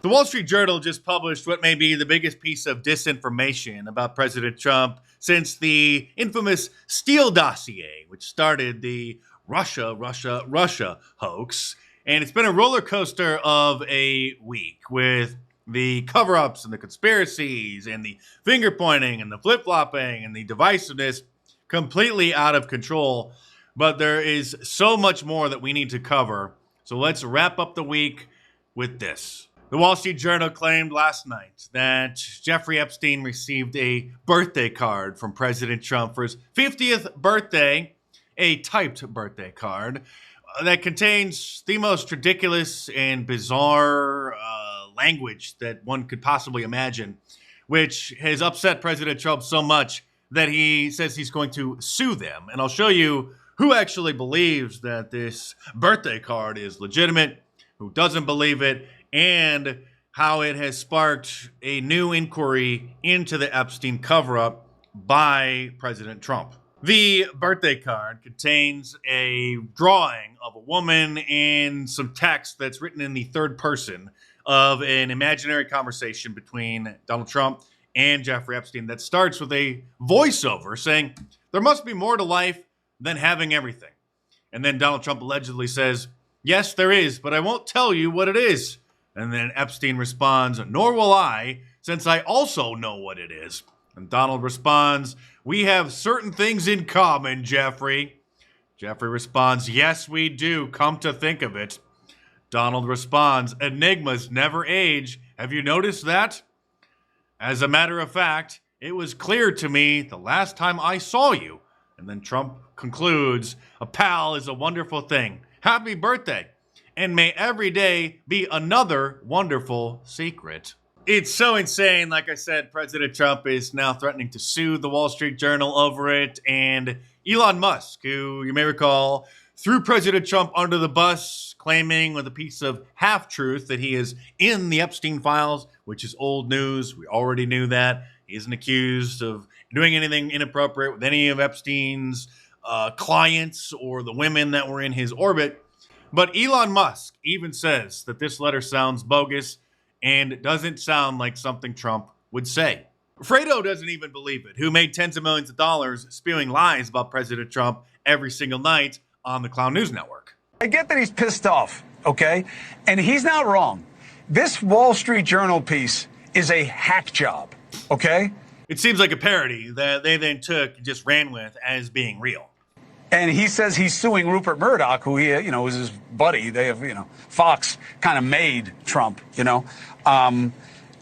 The Wall Street Journal just published what may be the biggest piece of disinformation about President Trump since the infamous Steele dossier, which started the Russia hoax. And it's been a roller coaster of a week with the cover-ups and the conspiracies and the finger-pointing and the flip-flopping and the divisiveness completely out of control. But there is so much more that we need to cover. So let's wrap up the week with this. The Wall Street Journal claimed last night that Jeffrey Epstein received a birthday card from President Trump for his 50th birthday, a typed birthday card that contains the most ridiculous and bizarre language that one could possibly imagine, which has upset President Trump so much that he says he's going to sue them. And I'll show you who actually believes that this birthday card is legitimate, who doesn't believe it, and how it has sparked a new inquiry into the Epstein cover-up by President Trump. The birthday card contains a drawing of a woman and some text that's written in the third person of an imaginary conversation between Donald Trump and Jeffrey Epstein that starts with a voiceover saying, "There must be more to life than having everything." And then Donald Trump allegedly says, "Yes, there is, but I won't tell you what it is." And then Epstein responds, "Nor will I, since I also know what it is." And Donald responds, "We have certain things in common, Jeffrey." Jeffrey responds, "Yes, we do, come to think of it." Donald responds, "Enigmas never age. Have you noticed that? As a matter of fact, it was clear to me the last time I saw you." And then Trump concludes, "A pal is a wonderful thing. Happy birthday. And may every day be another wonderful secret." It's so insane. Like I said, President Trump is now threatening to sue the Wall Street Journal over it. And Elon Musk, who you may recall, threw President Trump under the bus, claiming with a piece of half-truth that he is in the Epstein files, which is old news. We already knew that. He isn't accused of doing anything inappropriate with any of Epstein's clients or the women that were in his orbit. But Elon Musk even says that this letter sounds bogus and doesn't sound like something Trump would say. Fredo doesn't even believe it, who made tens of millions of dollars spewing lies about President Trump every single night on the Clown News Network. I get that he's pissed off, okay? And he's not wrong. This Wall Street Journal piece is a hack job, okay? It seems like a parody that they then took and just ran with as being real. And he says he's suing Rupert Murdoch, who he, was his buddy. They have, Fox kind of made Trump,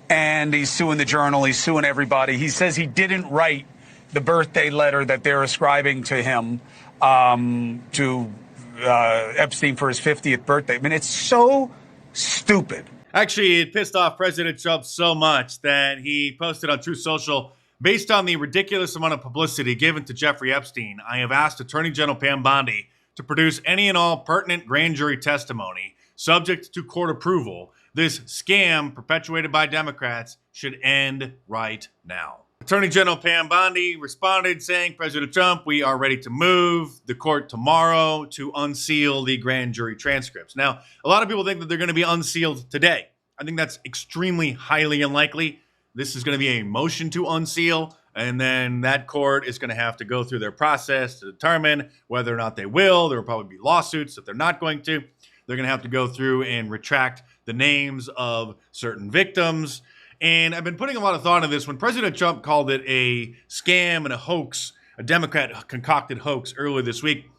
and he's suing the Journal. He's suing everybody. He says he didn't write the birthday letter that they're ascribing to him, to Epstein for his 50th birthday. I mean, it's so stupid. Actually, it pissed off President Trump so much that he posted on Truth Social, "Based on the ridiculous amount of publicity given to Jeffrey Epstein, I have asked Attorney General Pam Bondi to produce any and all pertinent grand jury testimony subject to court approval. This scam perpetuated by Democrats should end right now." Attorney General Pam Bondi responded saying, "President Trump, we are ready to move the court tomorrow to unseal the grand jury transcripts." Now, a lot of people think that they're going to be unsealed today. I think that's extremely highly unlikely. This is going to be a motion to unseal, and then that court is going to have to go through their process to determine whether or not they will. There will probably be lawsuits if they're not going to. They're going to have to go through and retract the names of certain victims. And I've been putting a lot of thought into this. When President Trump called it a scam and a hoax, a Democrat concocted hoax earlier this week,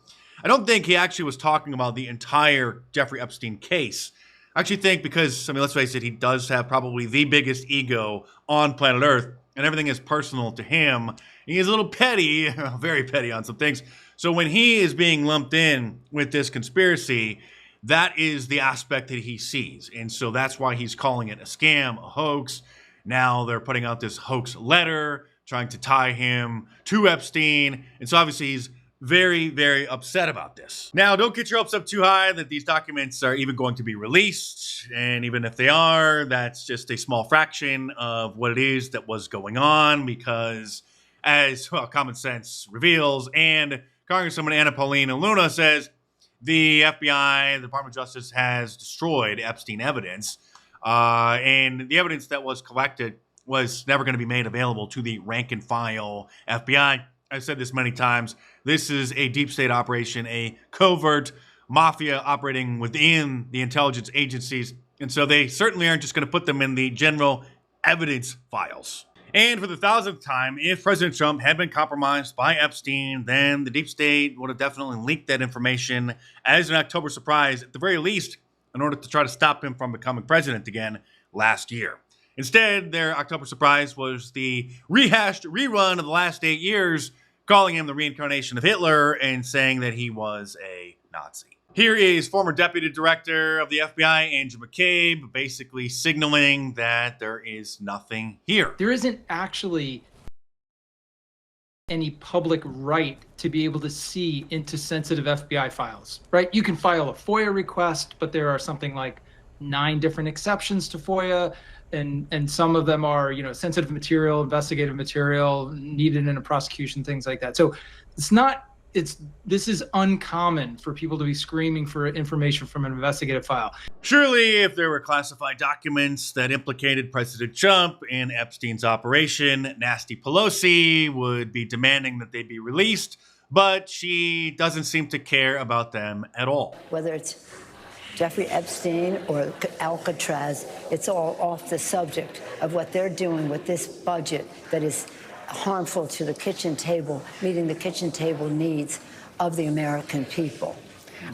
I don't think he actually was talking about the entire Jeffrey Epstein case. I actually think because, let's face it, he does have probably the biggest ego on planet Earth, and everything is personal to him. He is a little petty, very petty on some things. So when he is being lumped in with this conspiracy, that is the aspect that he sees. And so that's why he's calling it a scam, a hoax. Now they're putting out this hoax letter, trying to tie him to Epstein. And so obviously he's very, very upset about this. Now, don't get your hopes up too high that these documents are even going to be released. And even if they are, that's just a small fraction of what it is that was going on, because as common sense reveals, and Congresswoman Anna Paulina Luna says, the FBI, the Department of Justice, has destroyed Epstein evidence. And the evidence that was collected was never going to be made available to the rank and file FBI. I've said this many times. This is a deep state operation, a covert mafia operating within the intelligence agencies. And so they certainly aren't just going to put them in the general evidence files. And for the 1,000th time, if President Trump had been compromised by Epstein, then the deep state would have definitely leaked that information as an October surprise, at the very least, in order to try to stop him from becoming president again last year. Instead, their October surprise was the rehashed rerun of the last 8 years, calling him the reincarnation of Hitler and saying that he was a Nazi. Here is former Deputy Director of the FBI, Andrew McCabe, basically signaling that there is nothing here. There isn't actually any public right to be able to see into sensitive FBI files, right? You can file a FOIA request, but there are something like 9 different exceptions to FOIA, and some of them are, sensitive material, investigative material needed in a prosecution, things like that. So this is uncommon for people to be screaming for information from an investigative file. Surely, if there were classified documents that implicated President Trump in Epstein's operation, Nasty Pelosi would be demanding that they be released, but she doesn't seem to care about them at all. Whether it's Jeffrey Epstein or Alcatraz, it's all off the subject of what they're doing with this budget that is harmful to the kitchen table, meeting the kitchen table needs of the American people.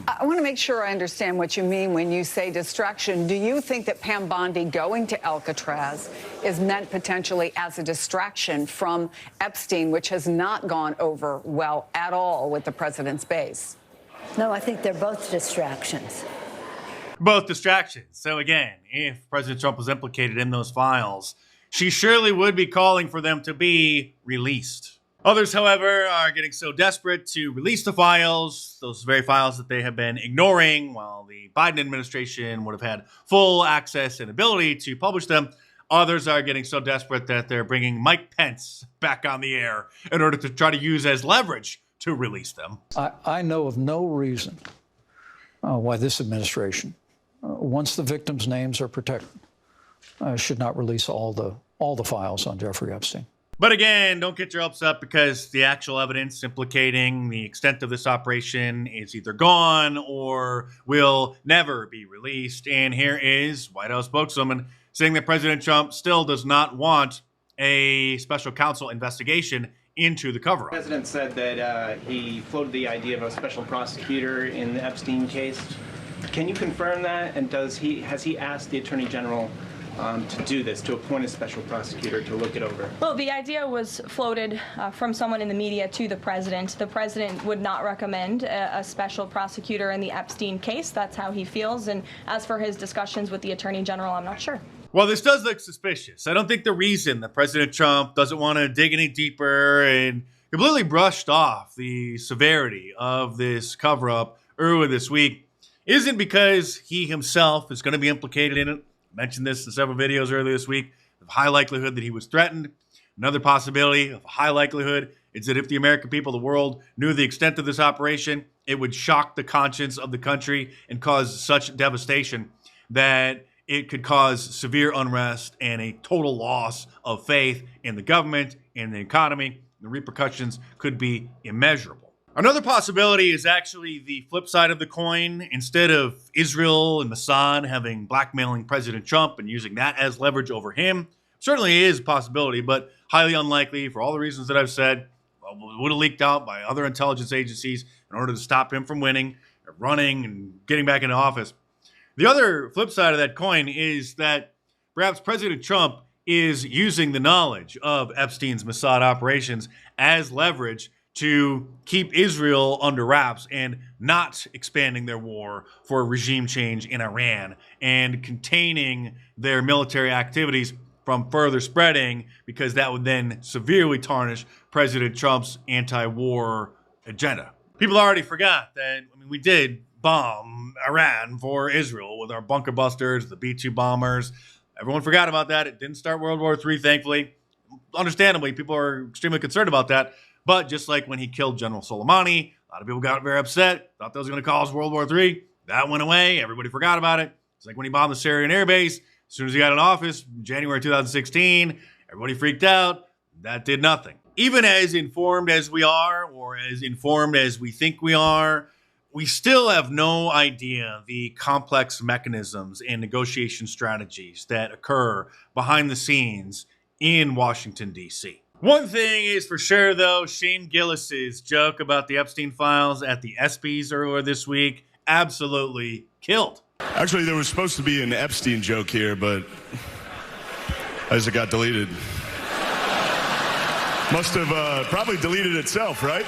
I want to make sure I understand what you mean when you say distraction. Do you think that Pam Bondi going to Alcatraz is meant potentially as a distraction from Epstein, which has not gone over well at all with the president's base? No, I think they're both distractions. Both distractions. So again, if President Trump was implicated in those files, she surely would be calling for them to be released. Others, however, are getting so desperate to release the files, those very files that they have been ignoring while the Biden administration would have had full access and ability to publish them. Others are getting so desperate that they're bringing Mike Pence back on the air in order to try to use as leverage to release them. I know of no reason why this administration, once the victims' names are protected, should not release all the files on Jeffrey Epstein. But again, don't get your hopes up because the actual evidence implicating the extent of this operation is either gone or will never be released. And here is White House spokeswoman saying that President Trump still does not want a special counsel investigation into the cover-up. The president said that he floated the idea of a special prosecutor in the Epstein case. Can you confirm that? And has he asked the Attorney General to do this, to appoint a special prosecutor to look it over? Well, the idea was floated from someone in the media to the president. The president would not recommend a special prosecutor in the Epstein case. That's how he feels. And as for his discussions with the Attorney General, I'm not sure. Well, this does look suspicious. I don't think the reason that President Trump doesn't want to dig any deeper and completely brushed off the severity of this cover-up earlier this week isn't because he himself is going to be implicated in it. I mentioned this in several videos earlier this week. Of high likelihood that he was threatened. Another possibility of high likelihood is that if the American people, the world, knew the extent of this operation, it would shock the conscience of the country and cause such devastation that it could cause severe unrest and a total loss of faith in the government and the economy. The repercussions could be immeasurable. Another possibility is actually the flip side of the coin. Instead of Israel and Mossad having blackmailing President Trump and using that as leverage over him, certainly is a possibility, but highly unlikely for all the reasons that I've said. Would have leaked out by other intelligence agencies in order to stop him from winning, or running, and getting back into office. The other flip side of that coin is that perhaps President Trump is using the knowledge of Epstein's Mossad operations as leverage to keep Israel under wraps and not expanding their war for a regime change in Iran and containing their military activities from further spreading, because that would then severely tarnish President Trump's anti-war agenda. People already forgot that we did bomb Iran for Israel with our bunker busters, the B-2 bombers. Everyone forgot about that. It didn't start World War III, thankfully. Understandably, people are extremely concerned about that. But just like when he killed General Soleimani, a lot of people got very upset, thought that was going to cause World War III. That went away. Everybody forgot about it. It's like when he bombed the Syrian air base. As soon as he got in office, January 2016, everybody freaked out. That did nothing. Even as informed as we are, or as informed as we think we are, we still have no idea the complex mechanisms and negotiation strategies that occur behind the scenes in Washington, D.C. One thing is for sure, though, Shane Gillis's joke about the Epstein files at the ESPYs earlier this week absolutely killed. Actually, there was supposed to be an Epstein joke here, but as it got deleted. Must have probably deleted itself, right?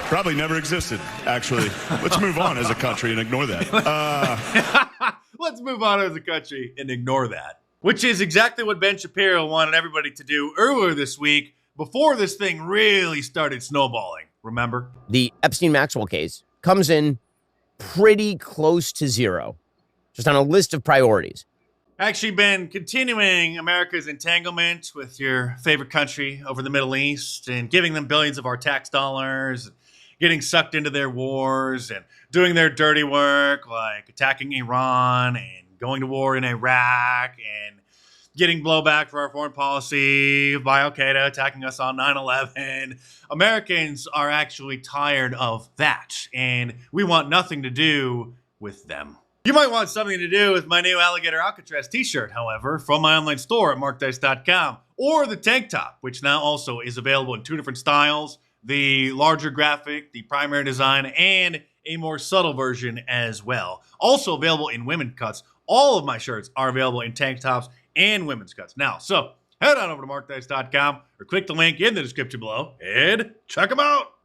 Probably never existed, actually. Let's move on as a country and ignore that. Let's move on as a country and ignore that. Which is exactly what Ben Shapiro wanted everybody to do earlier this week before this thing really started snowballing. Remember? The Epstein-Maxwell case comes in pretty close to zero, just on a list of priorities. Actually been continuing America's entanglement with your favorite country over the Middle East and giving them billions of our tax dollars, getting sucked into their wars and doing their dirty work like attacking Iran and going to war in Iraq and getting blowback for our foreign policy by Al-Qaeda attacking us on 9/11. Americans are actually tired of that, and we want nothing to do with them. You might want something to do with my new Alligator Alcatraz t-shirt, however, from my online store at markdice.com, or the tank top, which now also is available in 2 different styles, the larger graphic, the primary design, and a more subtle version as well. Also available in women's cuts. All of my shirts are available in tank tops and women's cuts. Now, so head on over to markdice.com or click the link in the description below and check them out.